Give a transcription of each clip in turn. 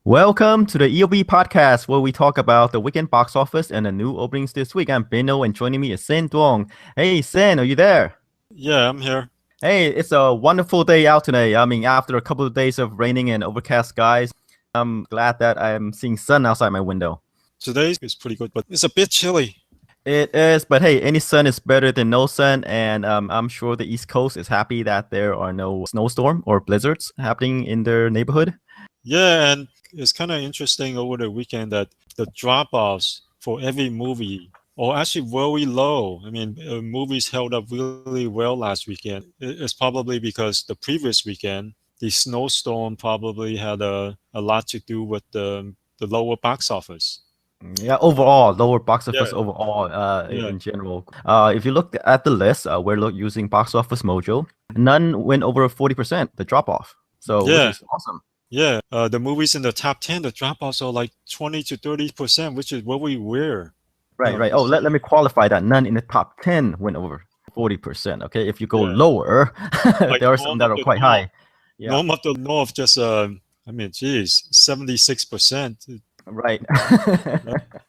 Welcome to the EOB podcast, where we talk about the weekend box office and the new openings this week. I'm Bino, and joining me is Sen Duong. Hey, Sen, are you there? Yeah, I'm here. Hey, it's a wonderful day out today. I mean, after a couple of days of raining and overcast skies, I'm glad that I'm seeing sun outside my window. Today is pretty good, but it's a bit chilly. It is, but hey, any sun is better than no sun, and I'm sure the East Coast is happy that there are no snowstorm or blizzards happening in their neighborhood. Yeah, and it's kind of interesting over the weekend that the drop-offs for every movie are actually very low. I mean, movies held up really well last weekend. It's probably because the previous weekend, the snowstorm probably had a lot to do with the lower box office. Yeah, overall, lower box Yeah, office overall, yeah, in general. If you look at the list, using Box Office Mojo. None went over 40%, the drop off. So, which yeah. is awesome. Yeah, the movies in the top 10, the drop-offs are like 20 to 30%, which is very rare. Right, right. Oh, let me qualify that. None in the top 10 went over 40%. Okay, if you go Yeah, lower, like there are some Norm that of are the quite North. high. Yeah, Norm of the North just, I mean, geez, 76%. right. That-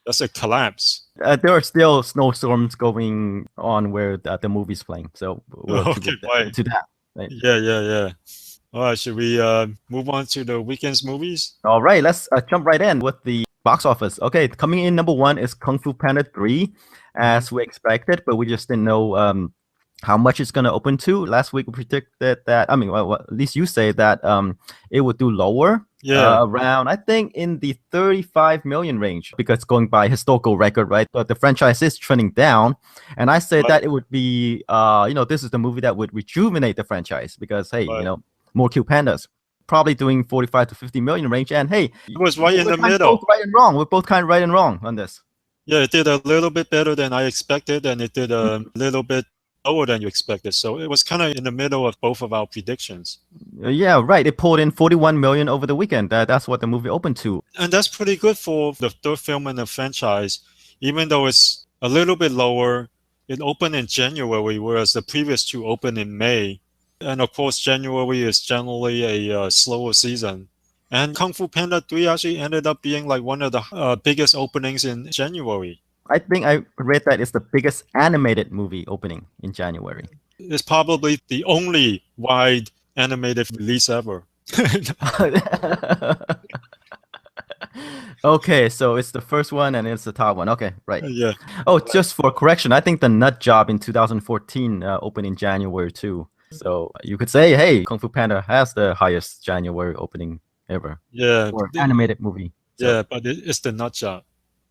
That's a collapse. There are still snowstorms going on where the movie's playing. So, we'll Okay, attribute right. to that. Right. Yeah, yeah, yeah. All right, should we move on to the weekend's movies? All right, let's jump right in with the box office. Okay, coming in number one is Kung Fu Panda 3, Mhm. as we expected, but we just didn't know how much it's going to open to. Last week we predicted that, I mean, well, at least you say that it would do lower, Yeah, around, I think, in the 35 million range, because going by historical record, right? But the franchise is trending down. And I said right, that it would be, this is the movie that would rejuvenate the franchise because, hey, right. more cute pandas. Probably doing 45 to 50 million range. And hey, It was right in we're the kind of both middle. right and wrong. We're both kind of right and wrong on this. Yeah, it did a little bit better than I expected, and it did a little bit lower than you expected. So it was kind of in the middle of both of our predictions. Yeah, right. It pulled in 41 million over the weekend. That's what the movie opened to. And that's pretty good for the third film in the franchise, even though it's a little bit lower. It opened in January, whereas the previous two opened in May. And of course, January is generally a slower season. And Kung Fu Panda 3 actually ended up being like one of the biggest openings in January. I think I read that it's the biggest animated movie opening in January. It's probably the only wide animated release ever. Okay, so it's the first one and it's the top one. Okay, right. Yeah. Oh, just for correction, I think the Nut Job in 2014 opened in January too. So you could say, hey, Kung Fu Panda has the highest January opening ever Yeah. for an animated movie. So, Yeah, but it's the nut job.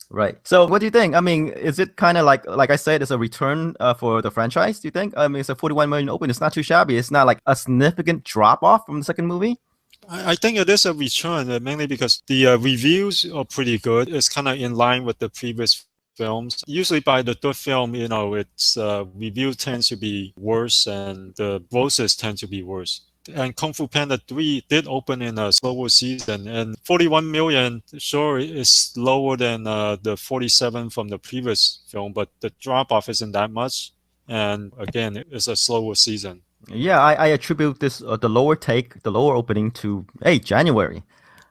right. So what do you think? I mean, is it kind of like I said, it's a return for the franchise, do you think? I mean, it's a 41 million open. It's not too shabby. It's not like a significant drop off from the second movie. I think it is a return, mainly because the reviews are pretty good. It's kind of in line with the previous films. Usually by the third film, its review tends to be worse and the grosses tend to be worse. And Kung Fu Panda 3 did open in a slower season, and 41 million, sure, is lower than the 47 from the previous film, but the drop off isn't that much. And again, it's a slower season. Yeah, I attribute this the lower opening to January,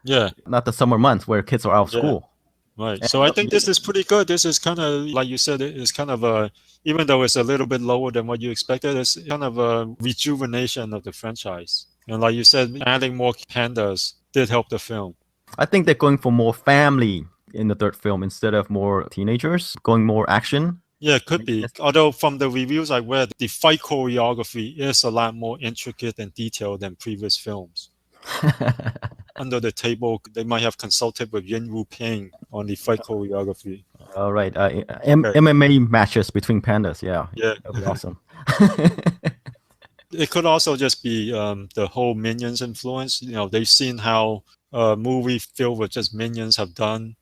Yeah. not the summer months where kids are out of Yeah. school. Right. And, So I think this is pretty good. This is kind of, like you said, it's kind of even though it's a little bit lower than what you expected, it's kind of a rejuvenation of the franchise. And like you said, adding more pandas did help the film. I think they're going for more family in the third film instead of more teenagers, going more action. Yeah, it could be. Although from the reviews I read, the fight choreography is a lot more intricate and detailed than previous films. Under the table, they might have consulted with Yin Wu Ping on the fight choreography. All right, MMA matches between pandas. Yeah, Yeah. that'd be awesome. It could also just be the whole Minions influence. They've seen how a movie filled with just Minions have done,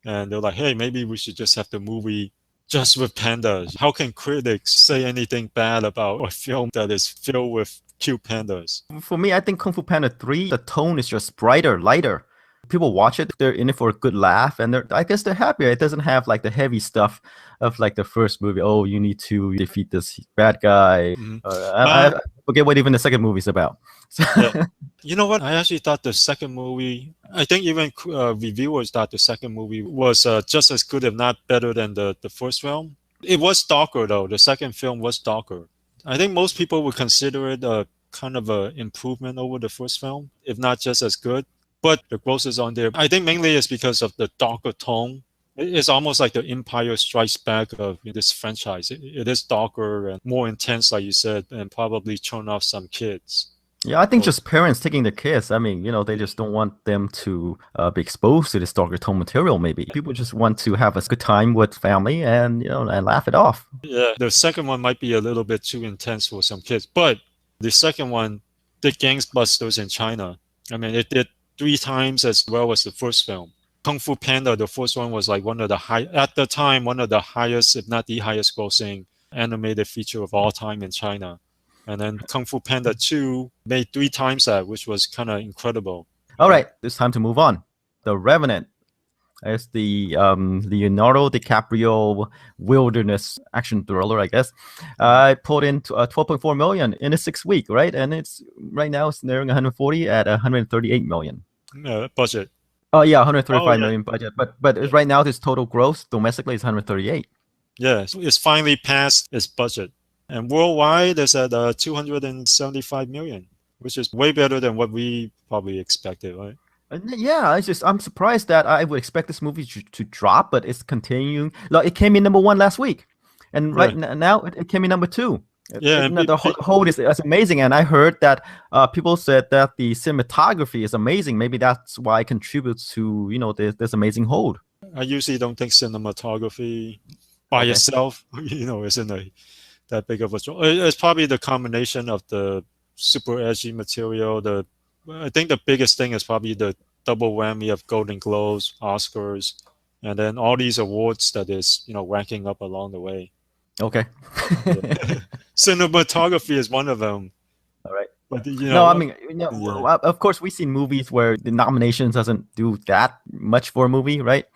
and they're like, hey, maybe we should just have the movie just with pandas. How can critics say anything bad about a film that is filled with cute pandas? For me, I think Kung Fu Panda 3, the tone is just brighter, lighter. People watch it, they're in it for a good laugh, and I guess they're happy. It doesn't have like the heavy stuff of like the first movie. Oh, you need to defeat this bad guy. Mhm. I forget what even the second movie is about. Yeah. You know what? I actually thought the second movie, I think even reviewers thought the second movie was just as good, if not better than the first film. It was darker, though. The second film was darker. I think most people would consider it a kind of an improvement over the first film, if not just as good. But the gross is on there. I think mainly it's because of the darker tone. It's almost like the Empire Strikes Back of this franchise. It is darker and more intense, like you said, and probably turn off some kids. Yeah, I think just parents taking their kids. I mean, they just don't want them to be exposed to this darker tone material. Maybe people just want to have a good time with family and and laugh it off. Yeah, the second one might be a little bit too intense for some kids, but the second one did gangbusters in China. I mean, it did 3 times as well as the first film. Kung Fu Panda, the first one, was like one of the highest, if not the highest grossing animated feature of all time in China. And then Kung Fu Panda 2 made 3 times that, which was kind of incredible. All right, it's time to move on. The Revenant is the Leonardo DiCaprio wilderness action thriller, I guess. It pulled in 12.4 million in a 6-week, right? And it's right now it's nearing 140 at 138 million. Budget. Oh yeah, 135 million budget. But right now this total gross domestically is 138. Yeah, so it's finally passed its budget. And worldwide, it's at 275 million, which is way better than what we probably expected, right? Yeah, I'm surprised that I would expect this movie to drop, but it's continuing. Like, it came in number 1 last week, and now it came in number 2. Yeah, the hold is amazing, and I heard that people said that the cinematography is amazing. Maybe that's why it contributes to this amazing hold. I usually don't think cinematography by itself, isn't that big of a draw. It's probably the combination of the super edgy material. I think the biggest thing is probably the double whammy of Golden Globes, Oscars, and then all these awards that is ranking up along the way. Okay. Cinematography is one of them. All right. But, I mean, of course, we've seen movies where the nominations doesn't do that much for a movie, right?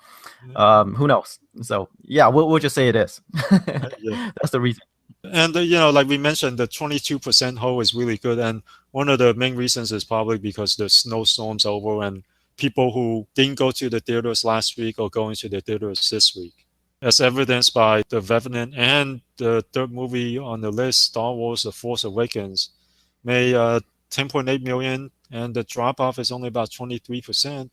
Who knows? So yeah, we'll just say it is. That's the reason. And like we mentioned, the 22% hold is really good, and one of the main reasons is probably because the snowstorms over and people who didn't go to the theaters last week are going to the theaters this week, as evidenced by the Revenant and the third movie on the list, Star Wars: The Force Awakens, made 10.8 million, and the drop off is only about 23%,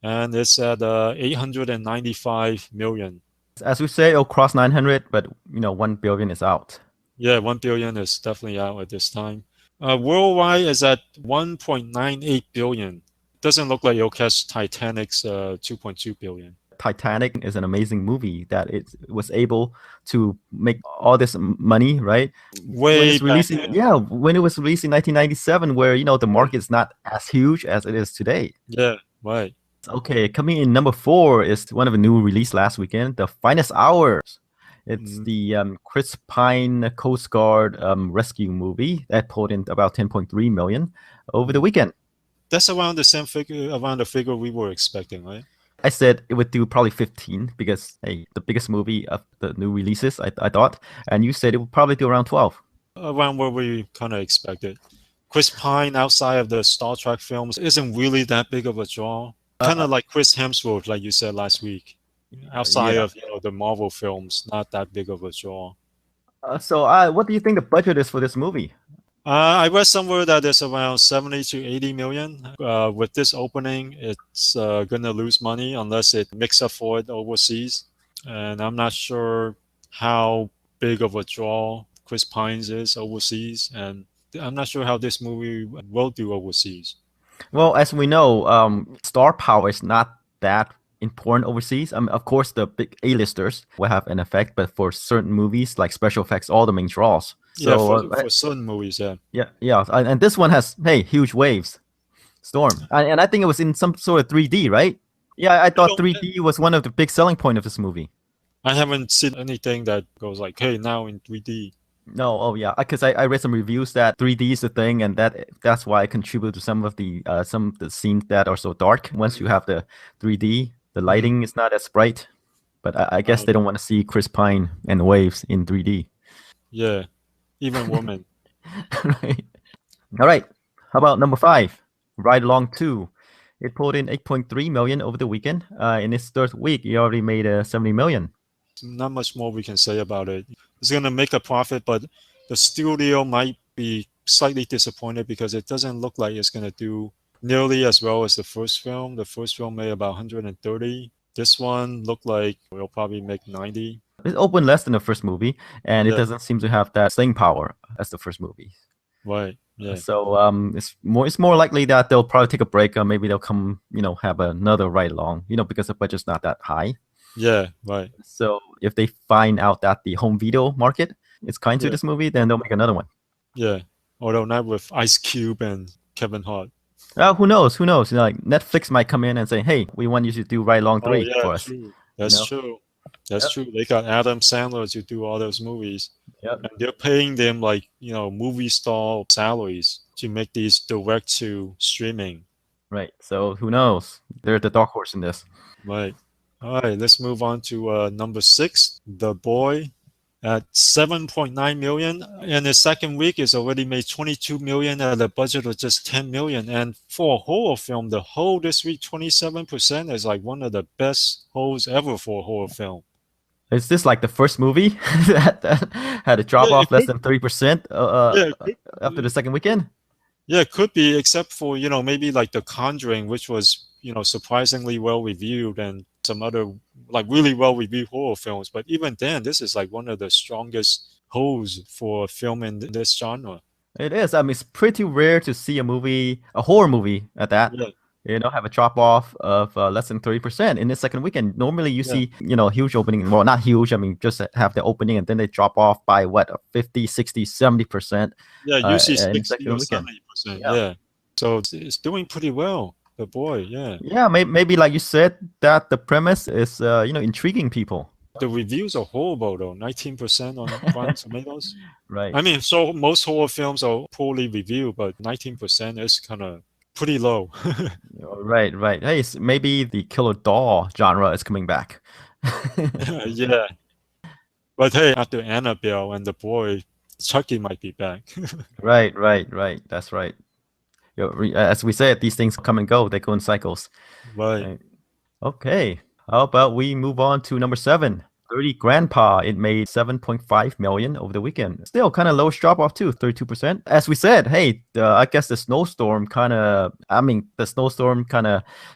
and it's at 895 million. As we say, it'll cross 900, but 1 billion is out. Yeah, 1 billion is definitely out at this time. Worldwide is at 1.98 billion. Doesn't look like it'll catch Titanic's 2.2 billion. Titanic is an amazing movie that it was able to make all this money, right? When it was released in 1997, where the market is not as huge as it is today. Yeah, right. Okay, coming in number 4 is one of the new release last weekend, The Finest Hours. It's the Chris Pine Coast Guard rescue movie that pulled in about 10.3 million over the weekend. That's around the same figure, around the figure we were expecting, right? I said it would do probably 15 because, hey, the biggest movie of the new releases, I thought. And you said it would probably do around 12. Around what we kind of expected. Chris Pine, outside of the Star Trek films, isn't really that big of a draw. Kind of like Chris Hemsworth, like you said last week. Outside of the Marvel films, not that big of a draw. So what do you think the budget is for this movie? I read somewhere that it's around 70 to 80 million. With this opening, it's going to lose money unless it makes up for it overseas. And I'm not sure how big of a draw Chris Pines is overseas. And I'm not sure how this movie will do overseas. Well, as we know, star power is not that important overseas. Of course, the big A-listers will have an effect, but for certain movies, like special effects, all the main draws. So, for certain movies, yeah, and this one has huge waves, storm, and I think it was in some sort of 3D, right? Yeah, I thought 3D was one of the big selling point of this movie. I haven't seen anything that goes like, hey, now in 3D. No, oh yeah, because I read some reviews that 3D is the thing, and that's why I contribute to some of the scenes that are so dark. Once you have the 3D, the Mhm. lighting is not as bright. But I guess Right. they don't want to see Chris Pine and waves in 3D. Yeah, even women. Right. All right. How about number five? Ride Along 2. It pulled in 8.3 million over the weekend. In its third week, it already made 70 million. Not much more we can say about it. It's going to make a profit, but the studio might be slightly disappointed because it doesn't look like it's going to do nearly as well as the first film. The first film made about 130. This one looked like it'll probably make 90. It opened less than the first movie, and it Yeah, doesn't seem to have that staying power as the first movie. right. Yeah, So it's more likely that they'll probably take a break, or maybe they'll come, have another ride along, because the budget's not that high. yeah, right. So if they find out that the home video market is kind to Yeah, this movie, then they'll make another one. yeah. Although not with Ice Cube and Kevin Hart. Who knows? Who knows? Like Netflix might come in and say, "Hey, we want you to do Ride Along Oh 3 yeah, for us." true. You That's know? true. That's Yep. true. They got Adam Sandler to do all those movies. Yep. And they're paying them like, movie star salaries to make these direct to streaming. Right. So who knows? They're the dark horse in this. Right. All right, let's move on to number 6, The Boy at 7.9 million. In the second week, it's already made 22 million at a budget of just 10 million. And for a horror film, the hold this week, 27% is like one of the best holds ever for a horror film. Is this like the first movie that had a drop Yeah, off less than 30% yeah, after the second weekend? yeah, it could be, except for, maybe like The Conjuring, which was, surprisingly well reviewed, and some other like really well reviewed horror films. But even then, this is like one of the strongest holds for a film in this genre. It is. I mean, it's pretty rare to see a horror movie at that, Yeah, have a drop off of less than 30% in the second weekend. Normally you yeah, see, huge opening. Well, not huge. I mean, just have the opening and then they drop off by what, 50, 60, 70% yeah, usually in the 60 or second weekend. 70%. Yeah. Yeah. So it's doing pretty well. The Boy, yeah. Yeah, maybe like you said, that the premise is, intriguing people. The reviews are horrible though, 19% on Rotten Tomatoes. Right. I mean, so most horror films are poorly reviewed, but 19% is kind of pretty low. Right, right. Hey, maybe the killer doll genre is coming back. Yeah. But hey, after Annabelle and The Boy, Chucky might be back. Right, right, right. That's right. As we said, these things come and go. They go in cycles. Right. Right. Okay. How about we move on to number 7? 30 Grandpa. It made 7.5 million over the weekend. Still kind of lowest drop off too, 32%. As we said, hey, I guess the snowstorm kind of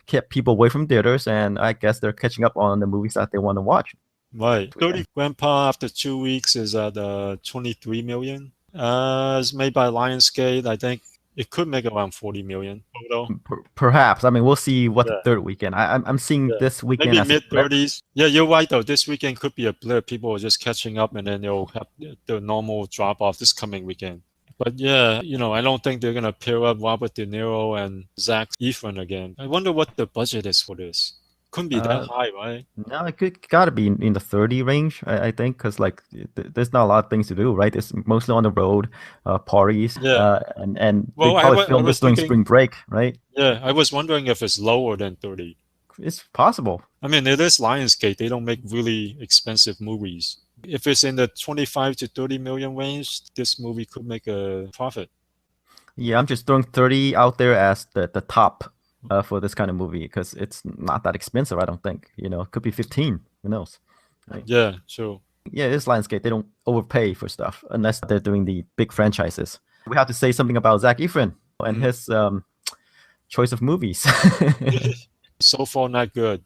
kept people away from theaters, and I guess they're catching up on the movies that they want to watch. Right. 30 Grandpa after 2 weeks is at 23 million. It's made by Lionsgate. I think it could make around 40 million total. Perhaps. I mean, we'll see what Yeah. the third weekend. I'm seeing Yeah. this weekend Maybe as a mid blip. 30s. Yeah, you're right though. This weekend could be a blip. People are just catching up, and then they'll have the normal drop off this coming weekend. But yeah, I don't think they're gonna pair up Robert De Niro and Zac Efron again. I wonder what the budget is for this. Couldn't be that high, right? No, it gotta be in the 30 range, I think, because like there's not a lot of things to do, right? It's mostly on the road, parties, Yeah. and Well, they I probably wa- I filmed was this during thinking- spring break, right? Yeah, I was wondering if it's lower than 30. It's possible. I mean, it is Lionsgate. They don't make really expensive movies. If it's in the 25 to 30 million range, this movie could make a profit. Yeah, I'm just throwing 30 out there as the top for this kind of movie because it's not that expensive, I don't think. It could be 15. Who knows? Right. Yeah, sure. Yeah, it's Lionsgate. They don't overpay for stuff unless they're doing the big franchises. We have to say something about Zac Efron and his choice of movies. So far, not good.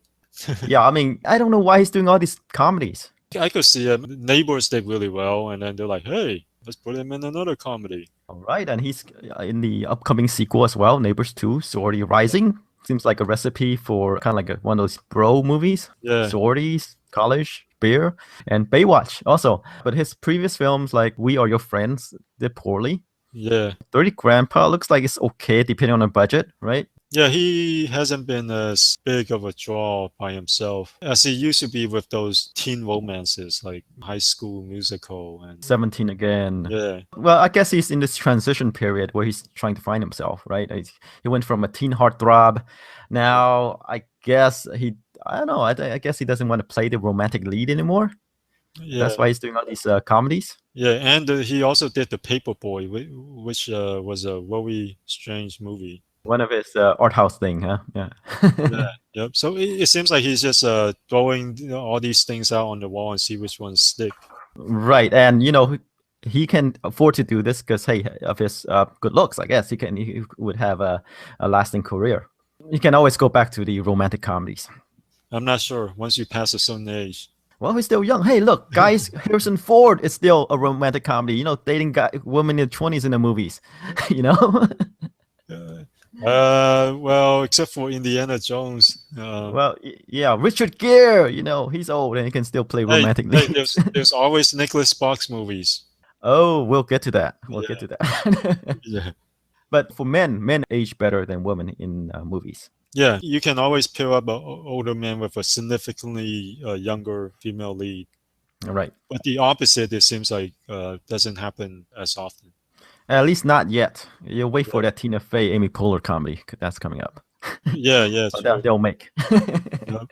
Yeah, I mean, I don't know why he's doing all these comedies. I could see it. Neighbors did really well, and then they're like, hey, let's put him in another comedy. All right, and he's in the upcoming sequel as well, Neighbors 2, Sorority Rising. Seems like a recipe for kind of like one of those bro movies. Yeah. Sororities, college, beer, and Baywatch also. But his previous films like We Are Your Friends did poorly. Yeah. 30 Grandpa looks like it's okay depending on the budget, right? Yeah, he hasn't been as big of a draw by himself as he used to be with those teen romances like High School Musical and 17 again. yeah, Well, I guess he's in this transition period where he's trying to find himself, right? He went from a teen heartthrob. Now, I don't know. I guess he doesn't want to play the romantic lead anymore. yeah, That's why he's doing all these comedies. yeah. And he also did The Paperboy, which was a very strange movie. One of his art house thing, huh? Yeah. Yeah, yep. So it seems like he's just throwing all these things out on the wall and see which ones stick. Right, and he can afford to do this because hey, of his good looks, I guess he would have a lasting career. You can always go back to the romantic comedies. I'm not sure once you pass a certain age. Well, he's still young. Hey, look, guys, Harrison Ford is still a romantic comedy. Dating women in their 20s in the movies. you know. Well, except for Indiana Jones. Well, yeah, Richard Gere. He's old and he can still play Hey, romantic hey, leads. there's always Nicholas Sparks movies. Oh, we'll get to that. We'll Yeah, get to that. yeah, But for men age better than women in movies. yeah. You can always pair up an older man with a significantly younger female lead. Right. But the opposite, it seems like, doesn't happen as often. At least not yet. You'll wait for that Tina Fey, Amy Poehler comedy that's coming up. Yeah, yeah, true. They'll make. Yep.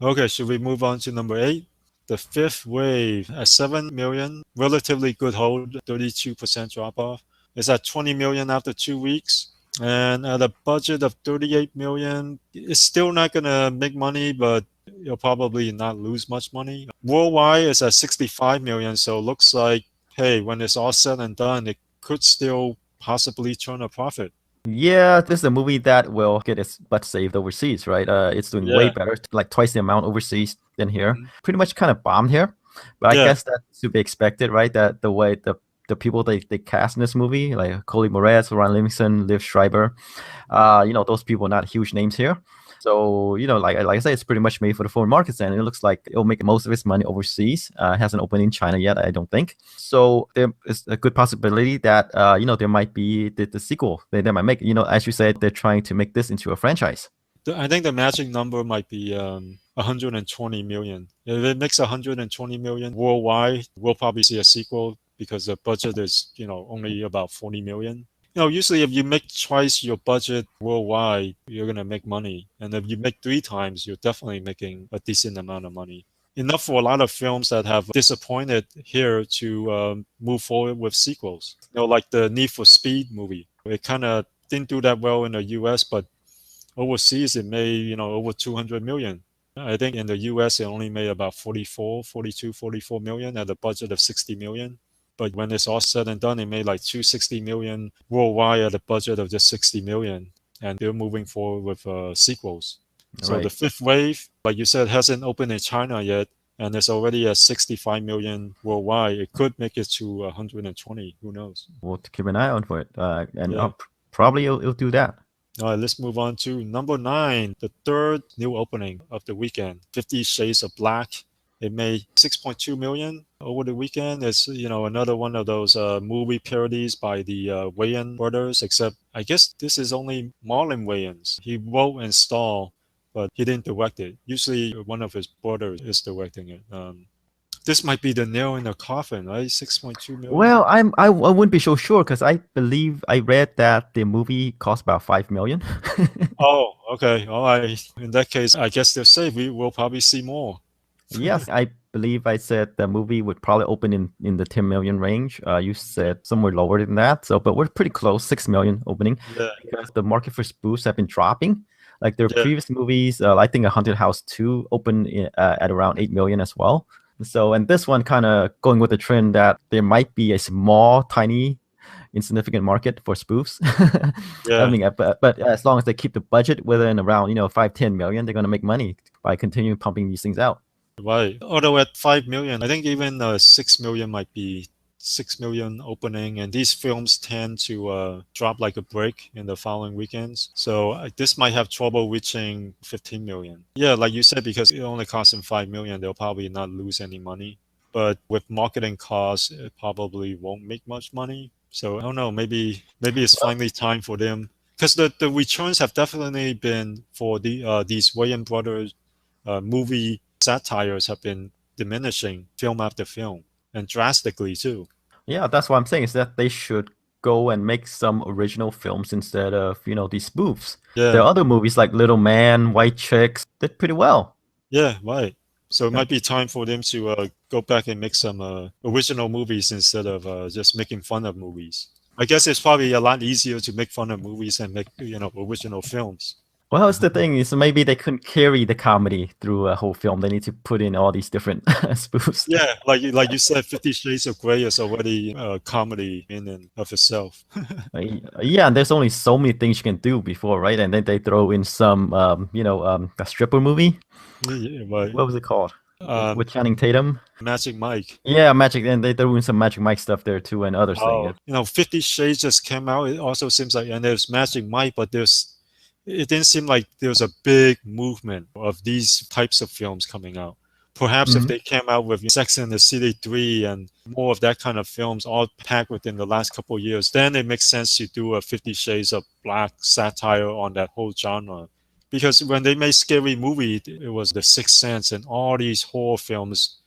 Okay, should we move on to number 8? The Fifth Wave at 7 million, relatively good hold, 32% drop off. It's at 20 million after 2 weeks. And at a budget of 38 million, it's still not going to make money, but you'll probably not lose much money. Worldwide is at 65 million, so it looks like, hey, when it's all said and done, it could still possibly turn a profit. Yeah, this is a movie that will get its butt saved overseas, right? It's doing way Yeah. better, like twice the amount overseas than here. Mhm. Pretty much kind of bombed here, but I Yeah. guess that's to be expected, right? That the way the people they cast in this movie, like Coley Moretz, Ron Livingston, Liv Schreiber, those people are not huge names here. So, like I said, it's pretty much made for the foreign markets, and it looks like it'll make most of its money overseas. Hasn't opened in China yet, I don't think. So there is a good possibility that there might be the sequel they might make. As you said, they're trying to make this into a franchise. I think the magic number might be 120 million. If it makes 120 million worldwide, we'll probably see a sequel because the budget is, only about 40 million. Usually if you make twice your budget worldwide, you're going to make money. And if you make 3 times, you're definitely making a decent amount of money. Enough for a lot of films that have disappointed here to move forward with sequels. Like the Need for Speed movie. It kind of didn't do that well in the US, but overseas it made, over 200 million. I think in the US it only made about 44 million at a budget of 60 million. But when it's all said and done, it made like 260 million worldwide at a budget of just 60 million. And they're moving forward with sequels. So Right. the Fifth Wave, like you said, hasn't opened in China yet. And it's already at 65 million worldwide. It could make it to 120. Who knows? We'll keep an eye on for it, and Yeah. probably it'll do that. All right, let's move on to number 9, the third new opening of the weekend, 50 Shades of Black. It made 6.2 million over the weekend. It's, another one of those movie parodies by the Wayans brothers, except I guess this is only Marlon Wayans. He wrote and starred, but he didn't direct it. Usually one of his brothers is directing it. This might be the nail in the coffin, right? 6.2 million. Well, I wouldn't be so sure because I believe I read that the movie cost about 5 million. Oh, okay. All right. In that case, I guess they're safe. We will probably see more. Yes, I believe I said the movie would probably open in the 10 million range. You said somewhere lower than that. So, but we're pretty close, 6 million opening. Yeah. Because the market for spoofs have been dropping. Like their Yeah. previous movies, I think A Haunted House 2 opened at around 8 million as well. So, and this one kind of going with the trend that there might be a small, tiny, insignificant market for spoofs. Yeah. I mean, but as long as they keep the budget within around 5-10 million, they're going to make money by continuing pumping these things out. Right. Although at 5 million, I think even 6 million might be 6 million opening. And these films tend to drop like a brick in the following weekends. So this might have trouble reaching 15 million. Yeah, like you said, because it only costs them 5 million, they'll probably not lose any money. But with marketing costs, it probably won't make much money. So I don't know, maybe it's finally time for them because the returns have definitely been for these Wayans brothers movie satires have been diminishing film after film, and drastically too. Yeah, that's what I'm saying is that they should go and make some original films instead of, these spoofs. There Yeah, are other movies like Little Man, White Chicks, did pretty well. yeah, right. So it Yeah. might be time for them to go back and make some original movies instead of just making fun of movies. I guess it's probably a lot easier to make fun of movies and make original films. Well, it's the thing is maybe they couldn't carry the comedy through a whole film. They need to put in all these different spoofs. Yeah, like you said, 50 Shades of Grey is already a comedy in and of itself. Yeah, and there's only so many things you can do before, right? And then they throw in some, a stripper movie. Yeah, right. What was it called? Um, With Channing Tatum. Magic Mike. Yeah, Magic, and they threw in some Magic Mike stuff there too, and other Oh, things. 50 Shades just came out. It also seems like, and there's Magic Mike, but it didn't seem like there was a big movement of these types of films coming out. Perhaps if Mhm. they came out with Sex and the City 3 and more of that kind of films all packed within the last couple of years, then it makes sense to do a 50 Shades of Black satire on that whole genre. Because when they made Scary Movie, it was The Sixth Sense and all these horror films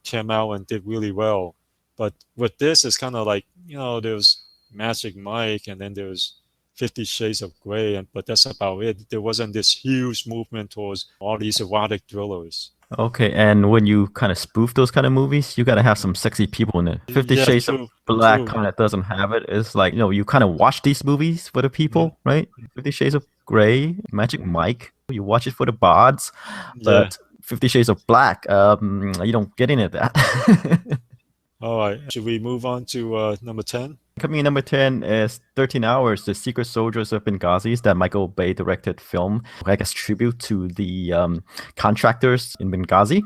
came out and did really well. But with this, it's kind of like, there's Magic Mike and then there's 50 Shades of Grey, but that's about it. There wasn't this huge movement towards all these erotic thrillers. Okay, and when you kind of spoof those kind of movies, you gotta have some sexy people in it. 50 Yeah, Shades of true, Black true. kind of doesn't have it. It's like, you kind of watch these movies for the Mhm. people, right? 50 Shades of Grey, Magic Mike, you watch it for the bards, Yeah. but 50 Shades of Black, you don't get into that. All right. Should we move on to number 10? Coming in number 10 is 13 Hours, The Secret Soldiers of Benghazi, that Michael Bay directed film, I guess tribute to the contractors in Benghazi.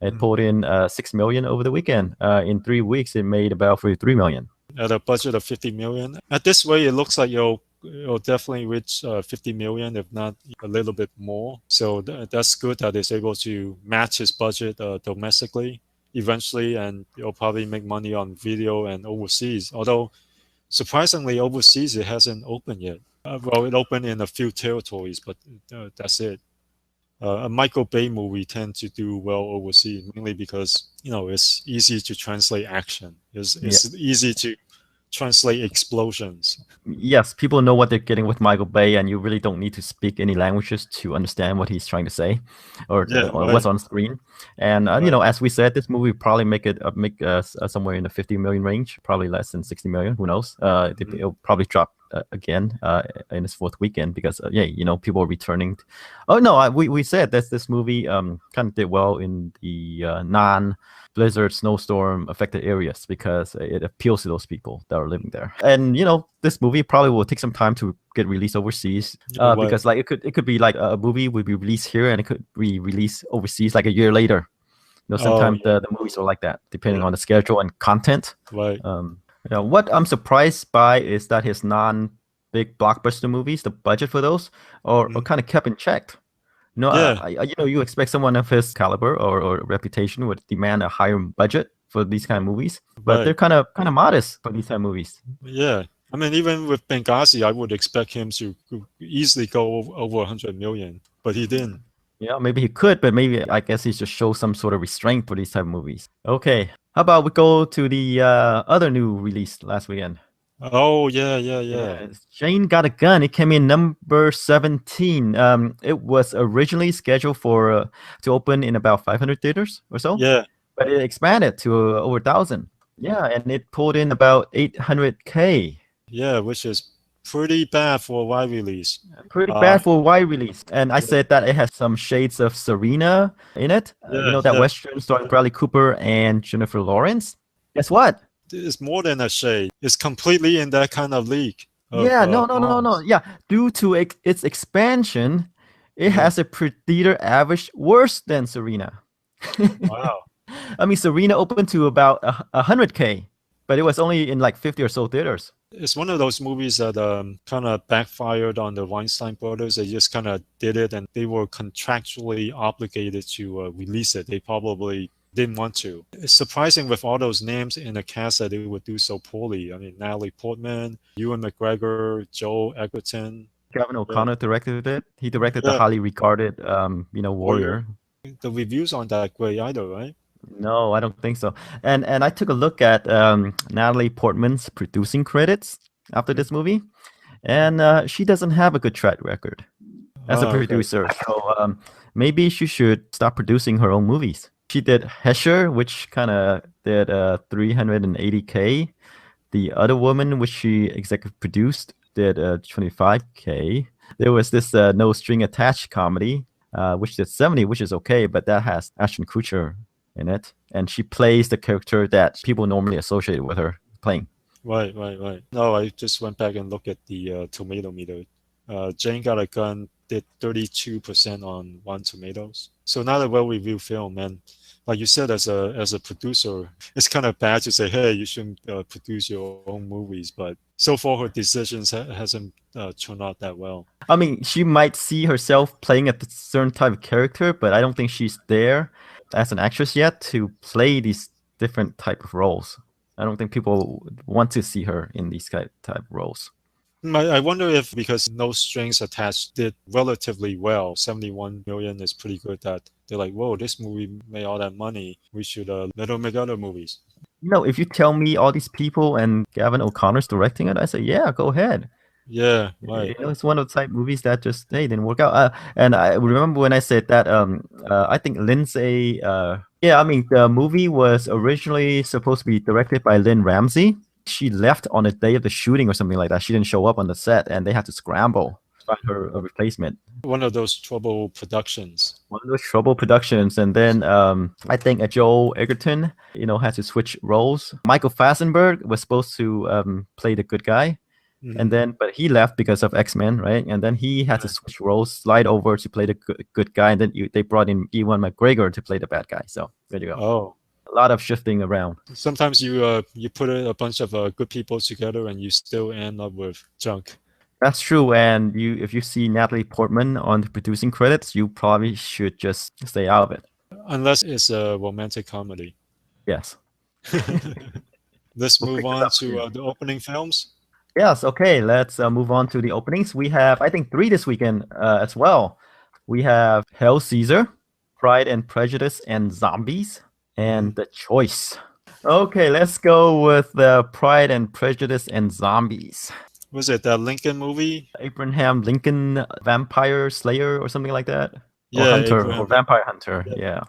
It pulled in 6 million over the weekend. In 3 weeks, it made about 43 million. At a budget of 50 million. At this way, it looks like it'll definitely reach 50 million, if not a little bit more. So that's good that it's able to match its budget domestically eventually, and it'll probably make money on video and overseas. Although surprisingly, overseas it hasn't opened yet. Well, it opened in a few territories, but that's it. A Michael Bay movie tend to do well overseas, mainly because it's easy to translate action. Yeah. It's easy to translate explosions. Yes, people know what they're getting with Michael Bay, and you really don't need to speak any languages to understand what he's trying to say, or, Yeah, or right, what's on screen. And right. as we said, this movie probably make somewhere in the 50 million range, probably less than 60 million. Who knows? Mhm. It'll probably drop again in its fourth weekend because people are returning. Oh no, we said that this movie kind of did well in the non blizzard, snowstorm affected areas because it appeals to those people that are living there. And this movie probably will take some time to get released overseas Yeah, right, because like it could be like a movie would be released here and it could be released overseas like a year later. oh Sometimes the movies are like that depending yeah, on the schedule and content. right, What I'm surprised by is that his non-big blockbuster movies, the budget for those are Mhm. kind of kept in check. Yeah, You expect someone of his caliber or reputation would demand a higher budget for these kind of movies, but they're right, kind of modest for these kind of movies. yeah. I mean, even with Benghazi, I would expect him to easily go over 100 million, but he didn't. Yeah, maybe he could, but maybe I guess he just shows some sort of restraint for these type of movies. Okay, how about we go to the other new release last weekend? Oh yeah, yeah, yeah, Yeah, Jane Got a Gun. It came in number 17. It was originally scheduled for to open in about 500 theaters or so, yeah, but it expanded to over 1,000. Yeah, and it pulled in about 800K. yeah, which is pretty bad for a wide release. Pretty Uh, bad for a wide release. And I yeah, said that it has some shades of Serena in it. yeah, That yeah. Western starring Bradley Cooper and Jennifer Lawrence. Guess what? It's more than a shade. It's completely in that kind of league of Yeah, no, no, no, no. arms. Yeah, due to its expansion, it Yeah. has a per-theater average worse than Serena. Wow. I mean, Serena opened to about 100K, but it was only in like 50 or so theaters. It's one of those movies that kind of backfired on the Weinstein brothers. They just kind of did it, and they were contractually obligated to release it. They probably didn't want to. It's surprising with all those names in the cast that they would do so poorly. I mean, Natalie Portman, Ewan McGregor, Joel Edgerton. Kevin O'Connor directed it. He directed the Yeah, highly regarded, Warrior. Warrior. The reviews aren't that great either, right? No, I don't think so. And I took a look at Natalie Portman's producing credits after this movie, and she doesn't have a good track record as a Oh, okay. producer. So maybe she should start producing her own movies. She did Hesher, which kind of did 380K. The other woman, which she executive produced, did 25K. There was this No String Attached comedy, which did 70, which is okay, but that has Ashton Kutcher in it, and she plays the character that people normally associate with her playing. Right, right, right. No, I just went back and looked at the tomato meter. Jane Got a Gun did 32% on Rotten Tomatoes. So not a well-reviewed film. And like you said, as a producer, it's kind of bad to say, hey, you shouldn't produce your own movies. But so far, her decisions hasn't turned out that well. I mean, she might see herself playing a certain type of character, but I don't think she's there as an actress yet to play these different type of roles. I don't think people want to see her in these type of roles. I wonder if because No Strings Attached did relatively well, 71 million is pretty good, that they're like, whoa, this movie made all that money. We should let her make other movies. If you tell me all these people and Gavin O'Connor's directing it, I say, yeah, go ahead. Yeah, right. It's one of the type movies that just didn't work out. And I remember when I said that I think Lindsay I mean the movie was originally supposed to be directed by Lynn Ramsey. She left on the day of the shooting or something like that. She didn't show up on the set, and they had to scramble to find her a replacement. One of those trouble productions. One of those trouble productions, and then I think Joel Egerton, had to switch roles. Michael Fassbender was supposed to play the good guy. And then, but he left because of X-Men, right? And then he had to switch roles, slide over to play the good guy, and then they brought in Ewan McGregor to play the bad guy. So there you go. Oh, a lot of shifting around. Sometimes you put a bunch of good people together and you still end up with junk. That's true. And if you see Natalie Portman on the producing credits, you probably should just stay out of it. Unless it's a romantic comedy. Yes. Let's We'll move pick it on up to soon. the opening films. Yes. Okay. Let's move on to the openings. We have, I think, 3 this weekend as well. We have Hail Caesar, Pride and Prejudice, and Zombies, and The Choice. Okay, let's go with the Pride and Prejudice and Zombies. Was it that Lincoln movie? Abraham Lincoln Vampire Slayer or something like that? Yeah, or Hunter, Abraham or Vampire Hunter. Yeah.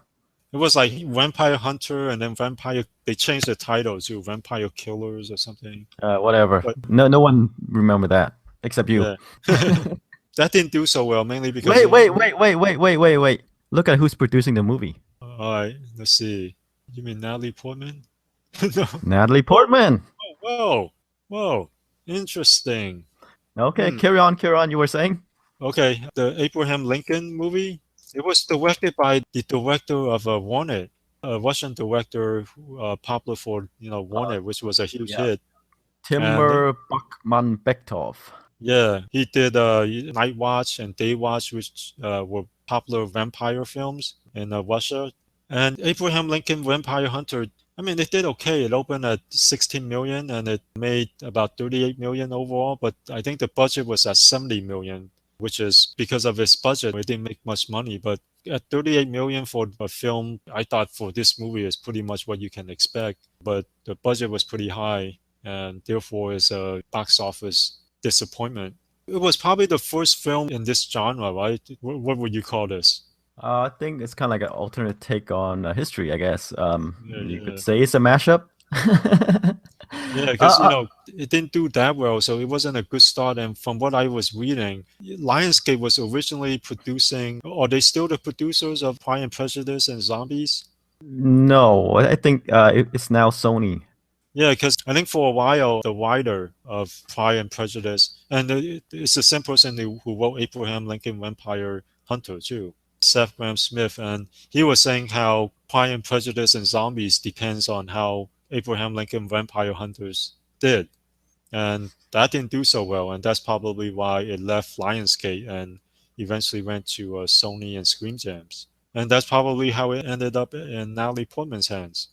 It was like Vampire Hunter and then Vampire. They changed the title to Vampire Killers or something. Whatever. But- no one remember that except you. Yeah. That didn't do so well, mainly because. Wait. Look at who's producing the movie. All right, let's see. You mean Natalie Portman? No. Natalie Portman. Oh, whoa. Interesting. Okay, carry on. You were saying? Okay, the Abraham Lincoln movie. It was directed by the director of Wanted, a Russian director popular for Wanted, which was a huge hit. Timur Bekmambetov. Yeah, he did Night Watch and Day Watch, which were popular vampire films in Russia. And Abraham Lincoln Vampire Hunter, I mean, it did okay. It opened at 16 million and it made about 38 million overall, but I think the budget was at 70 million, which is because of its budget, it didn't make much money. But at 38 million for a film, I thought for this movie is pretty much what you can expect. But the budget was pretty high and therefore is a box office disappointment. It was probably the first film in this genre, right? What would you call this? I think it's kind of like an alternate take on history, I guess. You could say it's a mashup. Yeah, because it didn't do that well, so it wasn't a good start. And from what I was reading, Lionsgate was originally producing. Are they still the producers of Pride and Prejudice and Zombies? No, I think it's now Sony. Yeah, because I think for a while the writer of Pride and Prejudice, and it's the same person who wrote Abraham Lincoln Vampire Hunter too, Seth Grahame-Smith, and he was saying how Pride and Prejudice and Zombies depends on how Abraham Lincoln Vampire Hunters did. And that didn't do so well, and that's probably why it left Lionsgate and eventually went to Sony and Screen Gems. And that's probably how it ended up in Natalie Portman's hands.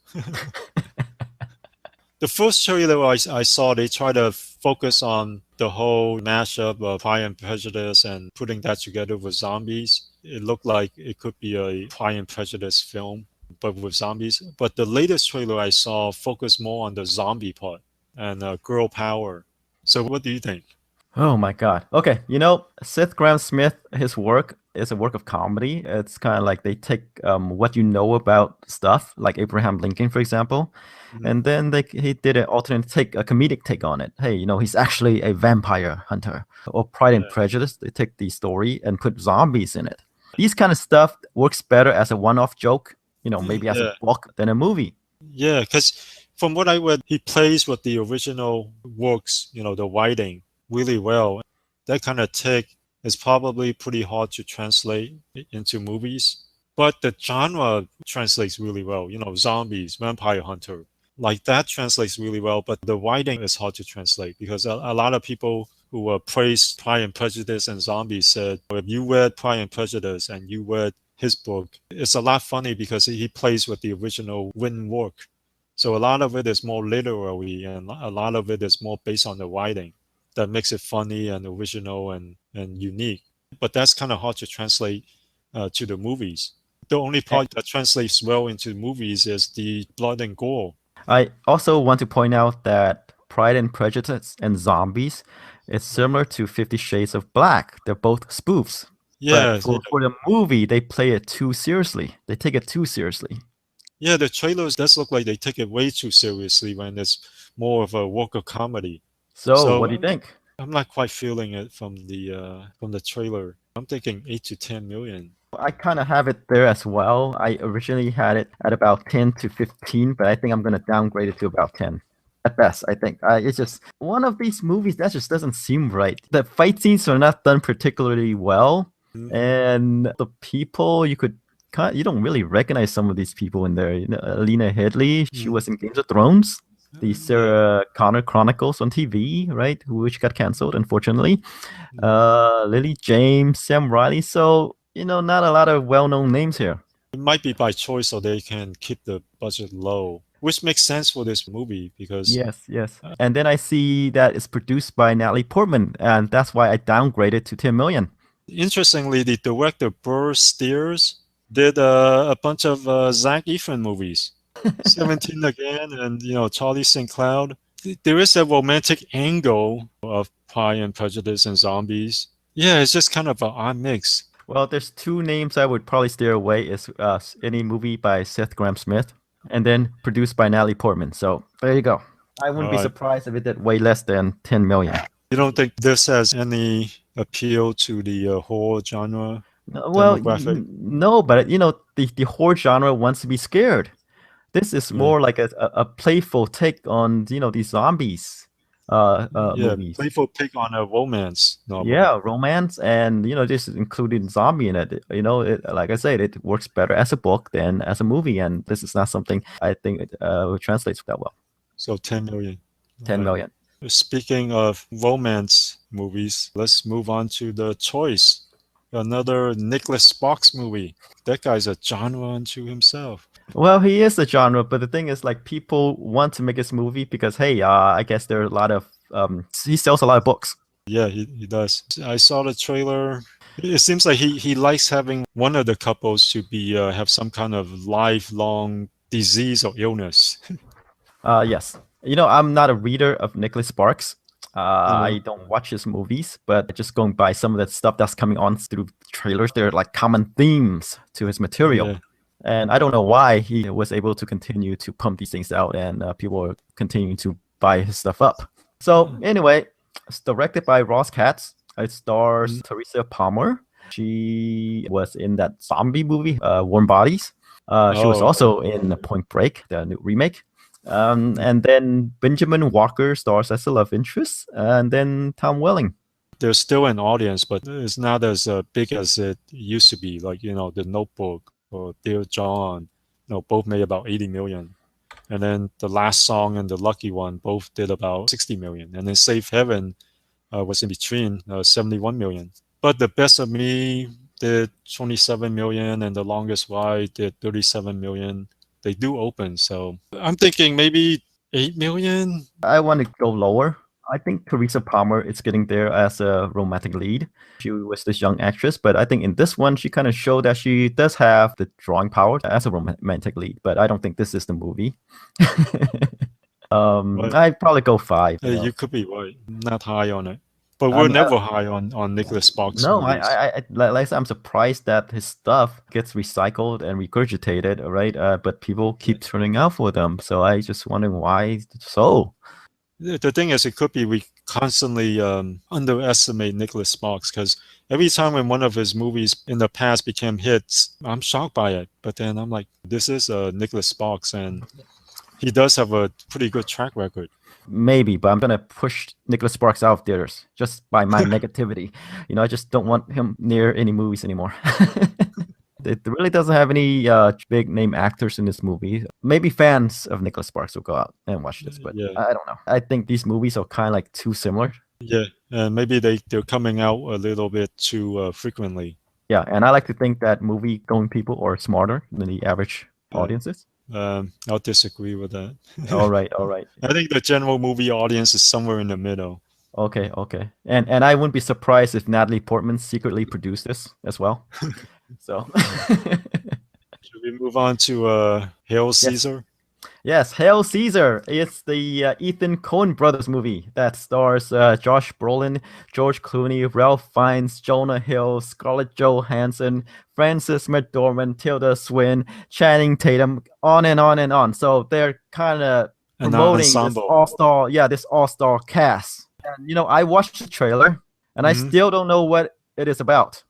The first trailer I saw, they try to focus on the whole mashup of Pride and Prejudice and putting that together with zombies. It looked like it could be a Pride and Prejudice film, but with zombies. But the latest trailer I saw focused more on the zombie part and girl power. So what do you think? Oh my God. Okay, Seth Graham-Smith, his work is a work of comedy. It's kind of like they take what you know about stuff, like Abraham Lincoln, for example, and then he did an alternate take, a comedic take on it. Hey, he's actually a vampire hunter. Or Pride and Yeah. Prejudice, they take the story and put zombies in it. These kind of stuff works better as a one-off joke, maybe as a Yeah. book than a movie. Yeah, because from what I read, he plays with the original works, the writing really well. That kind of take is probably pretty hard to translate into movies, but the genre translates really well. Zombies, vampire hunter, like that translates really well, but the writing is hard to translate because a lot of people who praised Pride and Prejudice and Zombies said, if you read Pride and Prejudice and you read his book, it's a lot funny because he plays with the original written work. So a lot of it is more literary and a lot of it is more based on the writing that makes it funny and original and unique. But that's kind of hard to translate to the movies. The only part that translates well into movies is the blood and gore. I also want to point out that Pride and Prejudice and Zombies is similar to 50 Shades of Black. They're both spoofs. Yeah, But for the movie, they play it too seriously. They take it too seriously. yeah, the trailers does look like they take it way too seriously when it's more of a work of comedy. So, what do you So think? I'm not quite feeling it from the trailer. I'm thinking 8 to 10 million. I kind of have it there as well. I originally had it at about 10 to 15, but I think I'm going to downgrade it to about 10 at best, I think. It's just one of these movies that just doesn't seem right. The fight scenes are not done particularly well, and the people you don't really recognize some of these people in there. Alina Headley, she was in Games of Thrones, the Sarah Connor Chronicles on TV, right? Which got canceled, unfortunately. Lily James, Sam Riley. So, not a lot of well-known names here. It might be by choice so they can keep the budget low, which makes sense for this movie because Yes. And then I see that it's produced by Natalie Portman, and that's why I downgraded to 10 million. interestingly, the director Burr Steers did a bunch of Zac Efron movies, 17 Again, and Charlie St. Cloud. There is a romantic angle of Pride and Prejudice and Zombies. Yeah, it's just kind of an odd mix. Well, there's two names I would probably steer away is any movie by Seth Graham-Smith, and then produced by Natalie Portman. So there you go. I wouldn't be Right. surprised if it did way less than 10 million. You don't think this has any appeal to the horror genre Well, demographic? no, but the horror genre wants to be scared. This is more like a playful take on these zombies Yeah, movies. playful pick on a romance novel. Yeah, romance, and this is including zombie in it. Like I said, it works better as a book than as a movie, and this is not something I think translates that well. So 10 million. 10 million. Speaking of romance movies, let's move on to The Choice, another Nicholas Sparks movie. That guy's a genre unto himself. Well, he is a genre, but the thing is, like, people want to make this movie because, hey, I guess there are a lot of he sells a lot of books. Yeah, he does. I saw the trailer. It seems like he likes having one of the couples to be have some kind of lifelong disease or illness. Yes. I'm not a reader of Nicholas Sparks. I don't watch his movies, but just going by some of the stuff that's coming on through trailers, there are like common themes to his material. Yeah. And I don't know why he was able to continue to pump these things out and people are continuing to buy his stuff up. So anyway, it's directed by Ross Katz. It stars Teresa Palmer. She was in that zombie movie, Warm Bodies. She was also in Point Break, the new remake. And then Benjamin Walker stars as a love interest, and then Tom Welling. There's still an audience, but it's not as big as it used to be. Like, The Notebook or Dear John, both made about 80 million. And then The Last Song and The Lucky One both did about 60 million. And then Safe Heaven was in between, 71 million. But The Best of Me did 27 million, and The Longest Ride did 37 million. They do open, so I'm thinking maybe 8 million? I want to go lower. I think Teresa Palmer is getting there as a romantic lead. She was this young actress, but I think in this one, she kind of showed that she does have the drawing power as a romantic lead, but I don't think this is the movie. But I'd probably go 5. you could be right. Not high on it. But I we're mean, never high on Nicholas Sparks no, movies. like I said, I'm surprised that his stuff gets recycled and regurgitated, right? But people keep turning out for them. So I just wondering why so. The thing is, it could be we constantly underestimate Nicholas Sparks because every time when one of his movies in the past became hits, I'm shocked by it. But then I'm like, this is Nicholas Sparks, and he does have a pretty good track record. Maybe, but I'm gonna push Nicholas Sparks out of theaters just by my negativity. I just don't want him near any movies anymore. It really doesn't have any big name actors in this movie. Maybe fans of Nicholas Sparks will go out and watch this, but Yeah. I don't know. I think these movies are kind of like too similar. Yeah, and maybe they're coming out a little bit too frequently. Yeah, and I like to think that movie-going people are smarter than the average audiences. I'll disagree with that. All right. I think the general movie audience is somewhere in the middle. Okay. And I wouldn't be surprised if Natalie Portman secretly produced this as well. So Should we move on to Hail Caesar? yes, Hail Caesar. It's the Ethan Coen brothers movie that stars Josh Brolin, George Clooney, Ralph Fiennes, Jonah Hill, Scarlett Johansson, Frances McDormand, Tilda Swinton, Channing Tatum, on and on and on. So they're kind of promoting this all-star cast. And I watched the trailer, and I still don't know what it is about.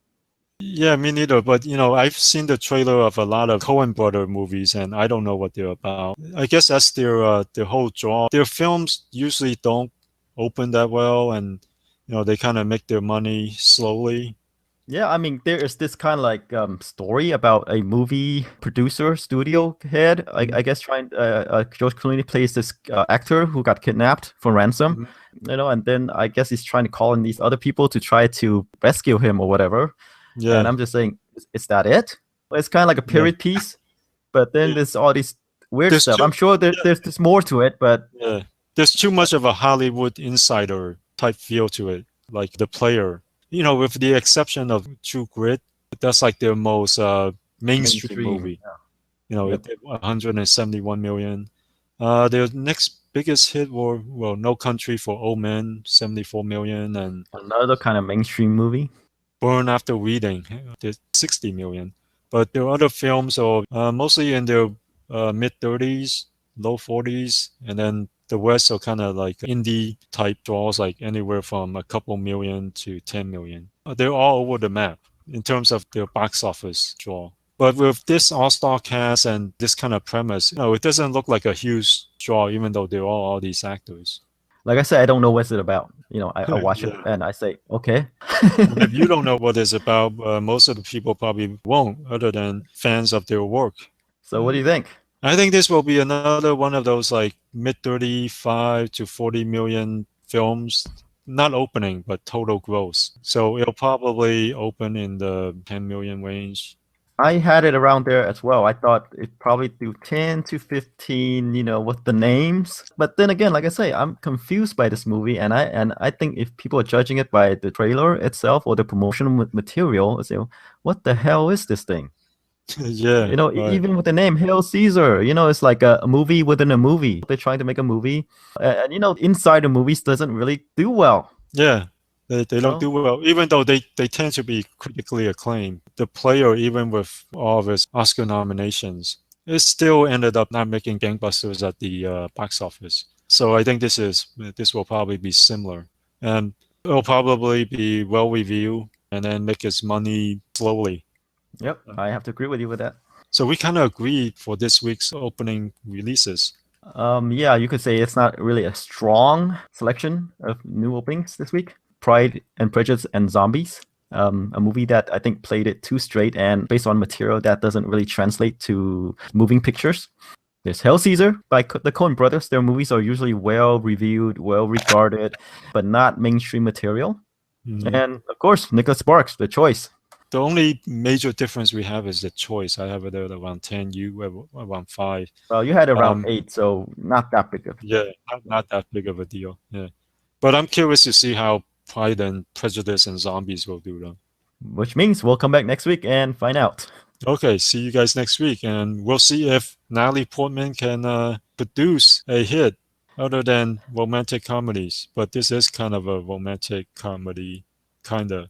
Yeah, me neither. But I've seen the trailer of a lot of Coen brother movies, and I don't know what they're about. I guess that's their whole draw. Their films usually don't open that well, and they kind of make their money slowly. Yeah, I mean, there is this kind of like story about a movie producer, studio head. I guess George Clooney plays this actor who got kidnapped for ransom, and then I guess he's trying to call in these other people to try to rescue him or whatever. Yeah. And I'm just saying, is that it? It's kind of like a period piece, but then there's all these weird stuff. I'm sure there's more to it, but there's too much of a Hollywood insider type feel to it, like The Player. With the exception of True Grit, that's like their most mainstream movie. It did 171 million. Their next biggest hit were No Country for Old Men, 74 million, and another kind of mainstream movie. Burn After Reading did 60 million. But their other films are mostly in their mid-30s, low 40s, and then the rest are kind of like indie type draws, like anywhere from a couple million to 10 million. They're all over the map in terms of their box office draw. But with this all-star cast and this kind of premise, it doesn't look like a huge draw, even though they're all these actors. Like I said, I don't know what's it about. I watch it and I say, okay. If you don't know what it's about, most of the people probably won't, other than fans of their work. So what do you think? I think this will be another one of those like mid-35 to 40 million films, not opening, but total gross. So it'll probably open in the 10 million range. I had it around there as well. I thought it'd probably do 10 to 15, with the names. But then again, like I say, I'm confused by this movie, and I think if people are judging it by the trailer itself or the promotional material, they say, what the hell is this thing? Yeah. Right. Even with the name Hail Caesar, it's like a movie within a movie. They're trying to make a movie, and inside the movies doesn't really do well. Yeah. They don't do well, even though they tend to be critically acclaimed. The Player, even with all of its Oscar nominations, it still ended up not making gangbusters at the box office. So I think this will probably be similar. And it'll probably be well reviewed and then make its money slowly. Yep, I have to agree with you with that. So we kind of agreed for this week's opening releases. Yeah, you could say it's not really a strong selection of new openings this week. Pride and Prejudice and Zombies, a movie that I think played it too straight and based on material that doesn't really translate to moving pictures. There's Hail Caesar by the Coen brothers. Their movies are usually well reviewed, well regarded, but not mainstream material. And of course, Nicholas Sparks, the choice. The only major difference we have is the choice. I have it at around 10, you have around 5. Well, you had around 8, so not that big of. Yeah, not that big of a deal. Yeah, but I'm curious to see how Pride and Prejudice and Zombies will do though. Which means we'll come back next week and find out. Okay, see you guys next week, and we'll see if Natalie Portman can produce a hit other than romantic comedies. But this is kind of a romantic comedy, kinda.